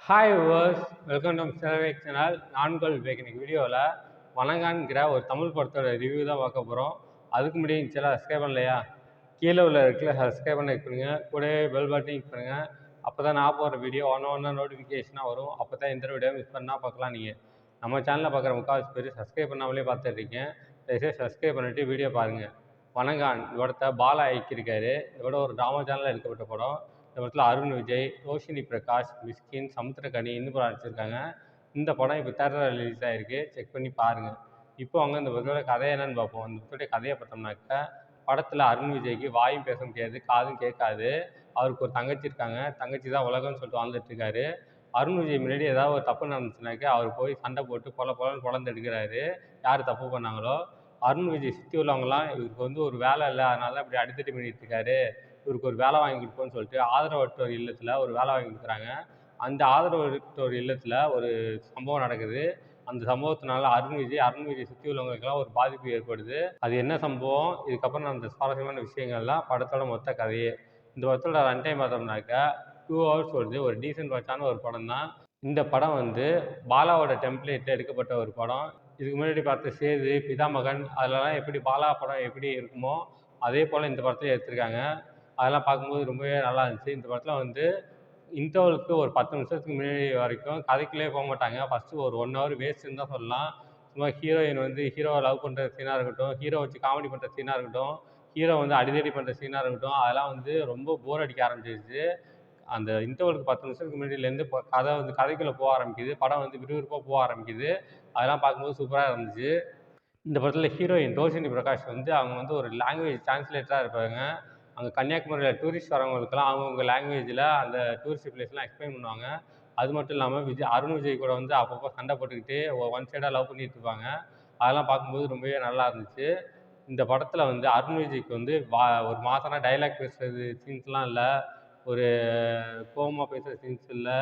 Hi viewers, welcome to mister channel. நான்கள் விவேக். இன்னைக்கு வீடியோவில் வணங்கான்கிற ஒரு தமிழ் படத்தோட ரிவ்யூ தான் பார்க்க போகிறோம். அதுக்கு முன்னாடி சேனல் சப்ஸ்கிரைப் பண்ணலையா? கீழே உள்ள இடத்துல சப்ஸ்கிரைப் பண்ணி பண்ணுங்க, கூடவே பெல் பட்டன் கிளிக் பண்ணுங்க. அப்போ தான் நான் போகிற வீடியோ ஒன்று நோட்டிஃபிகேஷனாக வரும். அப்போ தான் இந்த வீடியோ மிஸ் பண்ணால் பார்க்கலாம். நீங்கள் நம்ம சேனலில் பார்க்குற முக்கால்வாசி பேர் சப்ஸ்கிரைப் பண்ணாமலே பார்த்துட்டு இருக்கேன். தயவுசெய்து சப்ஸ்கிரைப் பண்ணிவிட்டு வீடியோ பாருங்கள். வணங்கான் படத்தை பாலா இயக்கியிருக்காரு. இதோட ஒரு ட்ராமா சேனலில் எடுக்கப்பட்ட படம். இந்த படத்தில் அருண் விஜய், ரோஷினி பிரகாஷ், மிஸ்கின், சமுத்திரக்கனி இன்னும் படம் நடிச்சிருக்காங்க. இந்த படம் இப்போ தேட்டரில் ரிலீஸ் ஆகிருக்கு. செக் பண்ணி பாருங்கள். இப்போ அங்கே இந்த படத்தோட கதை என்னன்னு பார்ப்போம். இந்த படத்தோடைய கதையை பார்த்தோம்னாக்கா, படத்தில் அருண் விஜய்க்கு வாயும் பேச முடியாது, காதும் கேட்காது. அவருக்கு ஒரு தங்கச்சி இருக்காங்க. தங்கச்சி தான் உலகம்னு சொல்லிட்டு வாழ்ந்துட்டு இருக்காரு. அருண் விஜய் முன்னாடி ஏதாவது ஒரு தப்பு நடந்துச்சுனாக்கா அவர் போய் சண்டை போட்டு பொலன்னு பொழந்து எடுக்கிறாரு யார் தப்பு பண்ணாங்களோ. அருண் விஜய் சுற்றி உள்ளவங்களாம் இவருக்கு வந்து ஒரு வேலை இல்லை, அதனால தான் இப்படி அடித்தடி பண்ணிட்டு இருக்காரு, இவருக்கு ஒரு வேலை வாங்கி கொடுப்போம்னு சொல்லிட்டு ஆதரவற்றோர் இல்லத்தில் ஒரு வேலை வாங்கி கொடுக்குறாங்க. அந்த ஆதரவற்றோர் இல்லத்தில் ஒரு சம்பவம் நடக்குது. அந்த சம்பவத்தினால அருண் விஜய் சுற்றி உள்ளவங்களுக்கெல்லாம் ஒரு பாதிப்பு ஏற்படுது. அது என்ன சம்பவம், இதுக்கப்புறம் அந்த சுவாரஸ்யமான விஷயங்கள்லாம் படத்தோட மொத்த கதையே. இந்த படத்தோட ரன் டைம் பார்த்தோம்னாக்கா 2 ஹவர்ஸ் வருது. ஒரு டீசென்ட் வாட்சான ஒரு படம் தான். இந்த படம் வந்து பாலாவோட டெம்ப்ளேட்டில் எடுக்கப்பட்ட ஒரு படம். இதுக்கு முன்னாடி பார்த்த சேது, பிதாமகன் அதிலலாம் எப்படி பாலா படம் எப்படி இருக்குமோ அதே போல் இந்த படத்தையும் எடுத்திருக்காங்க. அதெல்லாம் பார்க்கும்போது ரொம்பவே நல்லா இருந்துச்சு. இந்த படத்தில் வந்து இன்டர்வலுக்கு ஒரு 10 நிமிஷத்துக்கு முன்னாடி வரைக்கும் கதைக்குள்ளேயே போக மாட்டாங்க. ஃபஸ்ட்டு ஒரு 1 ஹவர் வேஸ்ட்டுன்னு தான் சொல்லலாம். சும்மா ஹீரோயின் வந்து ஹீரோவை லவ் பண்ணுற சீனாக இருக்கட்டும், ஹீரோ வச்சு காமெடி பண்ணுற சீனாக இருக்கட்டும், ஹீரோ வந்து அடிதடி பண்ணுற சீனாக இருக்கட்டும், அதெல்லாம் வந்து ரொம்ப போர் அடிக்க ஆரம்பிச்சிருச்சு. அந்த இன்டர்வலுக்கு 10 நிமிஷத்துக்கு முன்னாடியிலேருந்து கதை வந்து கதைக்குள்ளே போக ஆரம்பிக்குது. படம் வந்து விறுவிறுப்பாக போக ஆரம்பிக்குது. அதெல்லாம் பார்க்கும்போது சூப்பராக இருந்துச்சு. இந்த படத்தில் ஹீரோயின் ரோஷினி பிரகாஷ் வந்து அவங்க வந்து ஒரு லாங்குவேஜ் டிரான்ஸ்லேட்டராக இருப்பாங்க. அங்கே கன்னியாகுமரியில் டூரிஸ்ட் வரவங்களுக்குலாம் அவங்கவுங்க லாங்குவேஜில் அந்த டூரிஸ்ட் பிளேஸ்லாம் எக்ஸ்பிளைன் பண்ணுவாங்க. அது மட்டும் இல்லாமல் அருண் விஜய் கூட வந்து அப்பப்போ சண்டை போட்டுக்கிட்டு ஒன் சைடாக லவ் பண்ணிட்டு இருப்பாங்க. அதெல்லாம் பார்க்கும்போது ரொம்பவே நல்லா இருந்துச்சு. இந்த படத்தில் வந்து அருண் விஜய்க்கு வந்து ஒரு மாசான டைலாக் பேசுகிறது சீன்ஸ்லாம் இல்லை, ஒரு கோவமாக பேசுகிற சீன்ஸ் இல்லை,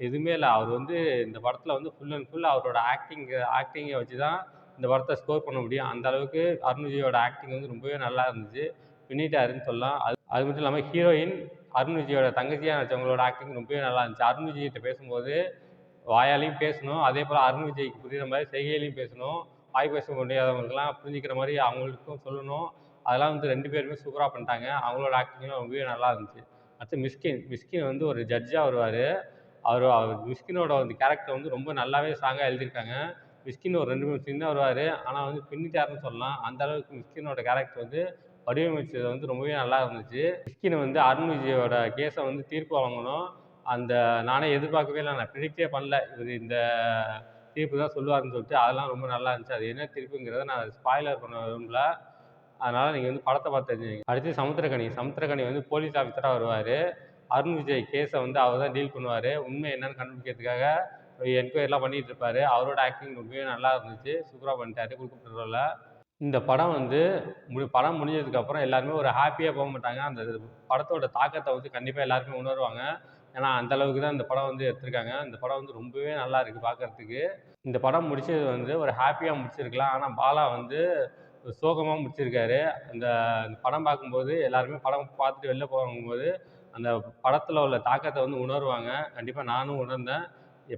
எதுவுமே இல்லை. அவர் வந்து இந்த படத்தில் வந்து ஃபுல் அண்ட் ஃபுல் அவரோட ஆக்டிங்கை வச்சு தான் இந்த படத்தை ஸ்கோர் பண்ண முடியும். அந்த அளவுக்கு அருண் விஜயோட ஆக்டிங் வந்து ரொம்பவே நல்லா இருந்துச்சு. பின்னிட்டாருன்னு சொல்லலாம். அது மட்டும் இல்லாமல் ஹீரோயின் அருண் விஜயோட தங்கச்சியாக நடிச்சவங்களோட ஆக்டிங் ரொம்பவே நல்லா இருந்துச்சு. அருண் விஜய்கிட்ட பேசும்போது வாயாலையும் பேசணும், அதே போல் அருண் விஜய்க்கு புரிகிற மாதிரி செய்கையிலையும் பேசணும். வாய் பேச முடியாதவங்களுக்குலாம் புரிஞ்சிக்கிற மாதிரி அவங்களுக்கும் சொல்லணும். அதெல்லாம் வந்து 2 பேருமே சூப்பராக பண்ணிட்டாங்க. அவங்களோட ஆக்டிங்லாம் ரொம்பவே நல்லா இருந்துச்சு. அடுத்து மிஸ்கின் வந்து ஒரு ஜட்ஜாக வருவார். அவர் மிஸ்கினோட வந்து கேரக்டர் வந்து ரொம்ப நல்லாவே ஸ்ட்ராங்காக எழுதியிருக்காங்க. மிஸ்கின் ஒரு 2, 3 சீன் தான் வருவார். ஆனால் வந்து பின்னிட்டாருன்னு சொல்லலாம். அந்த அளவுக்கு மிஸ்கினோட கேரக்டர் வந்து வடிவமைச்சது வந்து ரொம்பவே நல்லா இருந்துச்சு. மிஸ்கின் வந்து அருண் விஜயோட கேஸை வந்து தீர்ப்பு வாங்கணும். நானே எதிர்பார்க்கவே இல்லை, நான் ப்ரிடிக்டே பண்ணல இவர் இந்த தீர்ப்பு தான் சொல்லுவாருன்னு சொல்லிட்டு. அதெல்லாம் ரொம்ப நல்லா இருந்துச்சு. அது என்ன தீர்ப்புங்கிறத நான் ஸ்பாயிலர் பண்ண விரும்பல. அதனால் நீங்கள் வந்து படத்தை பார்த்து தெரிஞ்சுக்கங்க. அடுத்து சமுத்திரக்கனி வந்து போலீஸ் ஆஃபீஸராக வருவார். அருண் விஜய் கேஸை வந்து அவர் தான் டீல் பண்ணுவார். உண்மை என்னன்னு கண்டுபிடிக்கிறதுக்காக என்கொயரிலாம் பண்ணிகிட்டு இருப்பார். அவரோட ஆக்டிங் ரொம்பவே நல்லா இருந்துச்சு. சூப்பராக பண்ணிட்டாரு குறிப்பிட்ட ரோலில். இந்த படம் வந்து படம் முடிஞ்சதுக்கப்புறம் எல்லாருமே ஒரு ஹாப்பியாக போக மாட்டாங்க. அந்த படத்தோட தாக்கத்தை வந்து கண்டிப்பாக எல்லாருமே உணருவாங்க. ஏன்னா அந்த அளவுக்கு தான் இந்த படம் வந்து எடுத்திருக்காங்க. இந்த படம் வந்து ரொம்பவே நல்லா இருக்குது பார்க்குறதுக்கு. இந்த படம் முடிச்சது வந்து ஒரு ஹாப்பியாக முடிச்சிருக்கலாம். ஆனால் பாலா வந்து சோகமாக முடிச்சிருக்காரு. அந்த படம் பார்க்கும்போது எல்லாருமே படம் பார்த்துட்டு வெளில போகும்போது அந்த படத்தில் உள்ள தாக்கத்தை வந்து உணருவாங்க. கண்டிப்பாக நானும் உணர்ந்தேன்.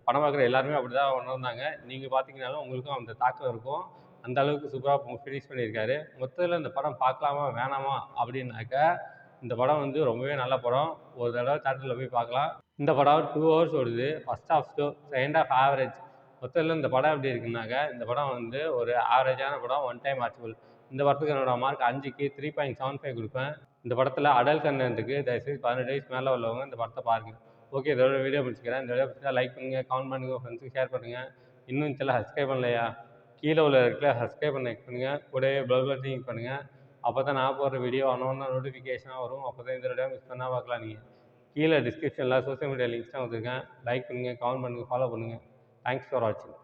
படம் பார்க்குற எல்லாருமே அப்படி தான் உணர்ந்தாங்க. நீங்கள் பார்த்தீங்கனாலும் உங்களுக்கும் அந்த தாக்கம் இருக்கும். அந்த அளவுக்கு சூப்பராக ஃபினிஷ் பண்ணியிருக்காரு. மொத்தத்தில் இந்த படம் பார்க்கலாமா வேணாமா அப்படின்னாக்கா, இந்த படம் வந்து ரொம்பவே நல்ல படம். ஒரு தடவை தியேட்டரில் போய் பார்க்கலாம். இந்த படம் 2 ஹவர்ஸ் ஓடுது. First half slow, second half average. மொத்தத்தில் இந்த படம் எப்படி இருக்குன்னாக்கா, இந்த படம் வந்து ஒரு ஆவரேஜான படம், ஒன் டைம் வாட்சபிள். இந்த படத்துக்கு என்னோட மார்க் 5க்கு 3.75 கொடுப்பேன். இந்த படத்தில் அடல்ட் கண்டென்ட் இருக்குது. தயவுசெய்து 18 வயசு மேலே உள்ளவங்க இந்த படத்தை பாருங்கள். ஓகே, இதோட வீடியோ முடிச்சுக்கிறேன். இந்த வீடியோ பிடிச்சா லைக் பண்ணுங்கள், கமெண்ட் பண்ணுங்கள், உங்கள் ஃப்ரெண்ட்ஸுக்கு ஷேர் பண்ணுங்கள். இன்னும் சில சப்ஸ்கிரைப் பண்ணலையா? கீழே உள்ள இடத்துல சப்ஸ்கிரைப் பண்ணுங்கள், கூடவே பெல் பட்டன் கிளிக் பண்ணுங்கள். அப்போ தான் நான் போடுற வீடியோ நோட்டிஃபிகேஷனாக வரும். அப்போ தான் இந்த வீடியோ மிஸ் பண்ணால் பார்க்கலாம். நீங்கள் கீழே டிஸ்கிரிப்ஷனில் சோஷியல் மீடியா லிங்க்ஸ்லாம் கொடுத்துருக்கேன். லைக் பண்ணுங்கள், கமெண்ட் பண்ணுங்கள், ஃபாலோ பண்ணுங்கள். தேங்க்ஸ் ஃபார் வாட்சிங்.